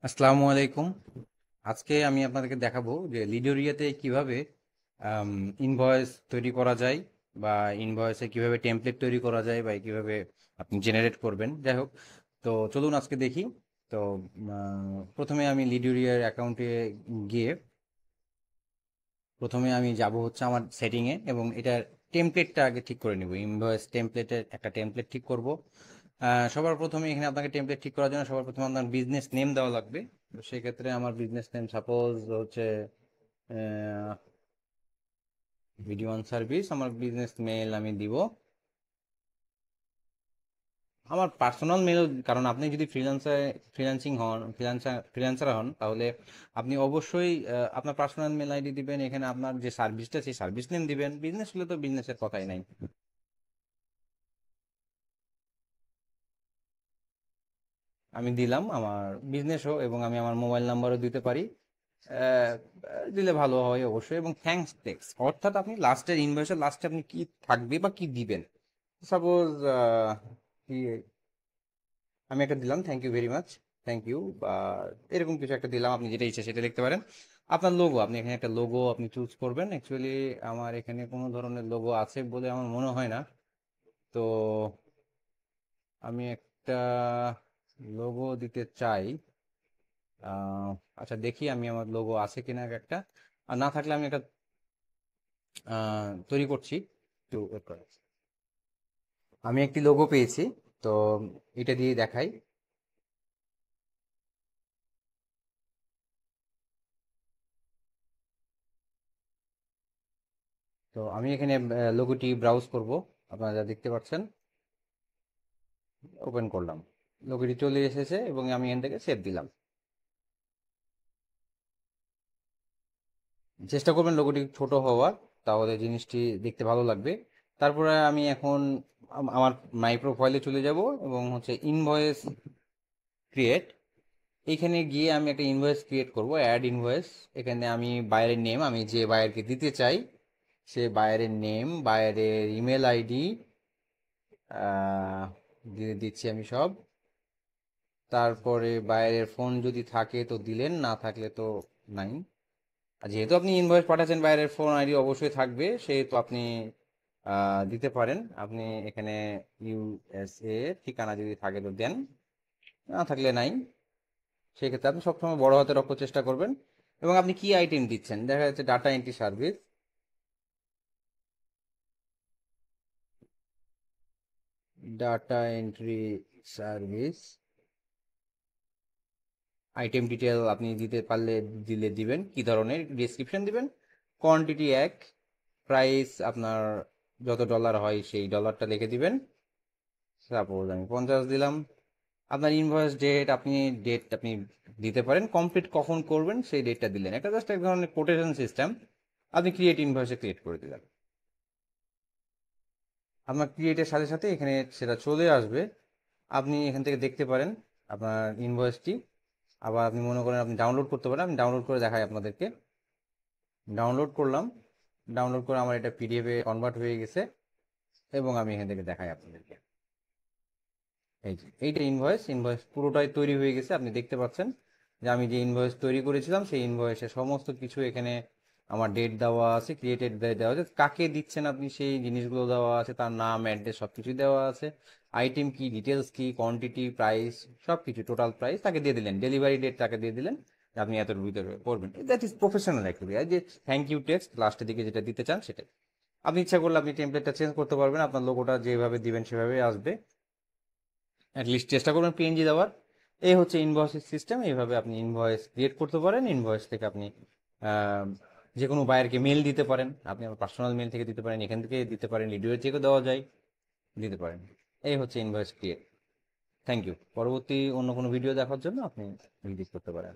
আসসালামু আলাইকুম। আজকে আমি আপনাদেরকে দেখাবো যে লিডোরিয়াতে কিভাবে ইনভয়েস তৈরি করা যায় বা ইনভয়েসে কিভাবে টেমপ্লেট তৈরি করা যায় বা কিভাবে আপনি জেনারেট করবেন। যাই হোক, তো চলুন আজকে দেখি। তো প্রথমে আমি লিডোরিয়ার অ্যাকাউন্টে গিয়ে প্রথমে আমি যাব হচ্ছে আমার সেটিংয়ে এবং এটার টেমপ্লেটটা আগে ঠিক করে নিব। ইনভয়েস টেমপ্লেটের একটা টেমপ্লেট ঠিক করব। সবার প্রথমে এখানে আপনাকে টেমপ্লেট ঠিক করার জন্য সবার প্রথমে আপনার বিজনেস নেম দেওয়া লাগবে। তো সেক্ষেত্রে আমার বিজনেস নেম সাপোজ হচ্ছে ভিডিও অন সার্ভিস। আমার বিজনেস মেল আমি দিব আমার পার্সোনাল মেল, কারণ আপনি যদি ফ্রিল্যান্সার হন তাহলে আপনি অবশ্যই আপনার পার্সোনাল মেল আইডি দিবেন। এখানে আপনার যে সার্ভিসটা সেই সার্ভিস নেম দিবেন। বিজনেস হলে তো বিজনেসের কথাই নাই। আমি দিলাম আমার বিজনেসও এবং আমি আমার মোবাইল নাম্বারও দিতে পারি। আহ, দিলে ভালো হয় অবশ্যই। এবং থ্যাঙ্কস টেক্সট, অর্থাৎ আপনি লাস্টের ইনভয়েসের লাস্টে আপনি কি থাকবে বা কি দিবেন। সাপোজ কি আমি একটা দিলাম thank you very much, thank you, বা এরকম কিছু একটা দিলাম। আপনি যেটা ইচ্ছা সেটা লিখতে পারেন। আপনার লোগো, আপনি এখানে একটা লোগো আপনি চুজ করবেন। অ্যাকচুয়ালি আমার এখানে কোনো ধরনের লোগো আছে বলে আমার মনে হয় না। তো আমি একটা লোগো দিতে চাই। আহ, আচ্ছা দেখি আমি আমার লোগো আছে কিনা একটা। আর না থাকলে আমি একটা তৈরি করছি। একটু wait করুন। আমি একটি লোগো পেয়েছি, তো এটা দিয়ে দেখাই। তো আমি এখানে লোগোটি ব্রাউজ করব। আপনারা যা দেখতে পাচ্ছেন, ওপেন করলাম, লোগোটি চলে এসেছে এবং আমি এখান থেকে সেভ দিলাম। চেষ্টা করবেন লোগোটি ছোট হওয়ার, তাহলে জিনিসটি দেখতে ভালো লাগবে। তারপরে আমি এখন আমার মাই প্রোফাইলে চলে যাব এবং হচ্ছে ইনভয়েস ক্রিয়েট। এইখানে গিয়ে আমি একটা ইনভয়েস ক্রিয়েট করব, অ্যাড ইনভয়েস। এখানে আমি বায়ারের নেম, আমি যে বায়ারকে দিতে চাই সে বায়ারের নেম, বায়ারের ইমেল আইডি দিয়ে দিচ্ছি আমি সব। তারপরে বায়ারের ফোন যদি থাকে তো দিলেন, না থাকলে তো নাই। আর যেহেতু আপনি ইনভয়েস পাঠাচ্ছেন বায়ারের ফোন আইডি অবশ্যই থাকবে, সেহেতু আপনি দিতে পারেন। আপনি এখানে ইউএসএ ঠিকানা যদি থাকে তো দেন, না থাকলে নাই। সেক্ষেত্রে আপনি সবসময় বড় হাতের অক্ষর চেষ্টা করবেন। এবং আপনি কি আইটেম দিচ্ছেন, দেখা যাচ্ছে data entry service, data entry service. Item detail আপনি দিতে পারলে দিলে দিবেন, কি ধরনের ডেসক্রিপশন দিবেন। কোয়ান্টিটি এক, প্রাইস আপনার যত ডলার হয় সেই ডলারটা লিখে দিবেন। সাপোজ আমি 50 দিলাম। আপনার ইনভয়েস ডেট, আপনি ডেট আপনি দিতে পারেন, কমপ্লিট কখন করবেন সেই ডেটটা দিলেন। একটা জাস্ট এক ধরনের কোটেশন সিস্টেম। আপনি ক্রিয়েট ইনভয়েসে ক্রিয়েট করে দিলেন। আপনার ক্রিয়েটের সাথে সাথে এখানে সেটা চলে আসবে। আপনি এখান থেকে দেখতে পারেন আপনার ইনভয়েসটি। আবার আপনি মনে করেন আপনি ডাউনলোড করতে পারেন, আমি ডাউনলোড করে দেখাই আপনাদেরকে। ডাউনলোড করলাম, ডাউনলোড করে আমার এটা পিডিএফ এ কনভার্ট হয়ে গেছে এবং আমি এখান থেকে দেখাই আপনাদেরকে। এই যে এইটা ইনভয়েস, ইনভয়েস পুরোটাই তৈরি হয়ে গেছে। আপনি দেখতে পাচ্ছেন যে আমি যে ইনভয়েস তৈরি করেছিলাম সেই ইনভয়েসে সমস্ত কিছু এখানে আমার ডেট দেওয়া আছে, ক্রিয়েটেড ডেট দেওয়া আছে, কাকে দিচ্ছেন আপনি সেই জিনিসগুলো দেওয়া আছে, তার নাম অ্যাড্রেস সব কিছুই দেওয়া আছে। আইটেম কি, ডিটেলস কি, কোয়ান্টিটি, প্রাইস, সব কিছু টোটাল প্রাইস তাকে দিয়ে দিলেন, ডেলিভারি ডেট তাকে দিয়ে দিলেন যে আপনি এত ভিতরে করবেন। That is professional activity. আর যে থ্যাংক ইউ টেক্সট লাস্টের দিকে যেটা দিতে চান সেটাই। আপনি ইচ্ছা করলে আপনি টেমপ্লেটটা চেঞ্জ করতে পারবেন, আপনার লোগোটা যেভাবে দিবেন সেভাবেই আসবে। অ্যাটলিস্ট চেষ্টা করবেন পিএনজি দেওয়ার। এই হচ্ছে ইনভয়েস সিস্টেম। এইভাবে আপনি ইনভয়েস ক্রিয়েট করতে পারেন। ইনভয়েস থেকে আপনি আহ, যে কোনো বায়ারকে মেল দিতে পারেন। আপনি আমার পার্সোনাল মেল থেকে দিতে পারেন, এখান থেকে দিতে পারেন, লিডিও থেকেও দেওয়া যায়, দিতে পারেন। এই হচ্ছে ইনভয়েস ক্রিয়েট। Thank you. পরবর্তী অন্য কোনো ভিডিও দেখার জন্য আপনি ভিজিট করতে পারেন।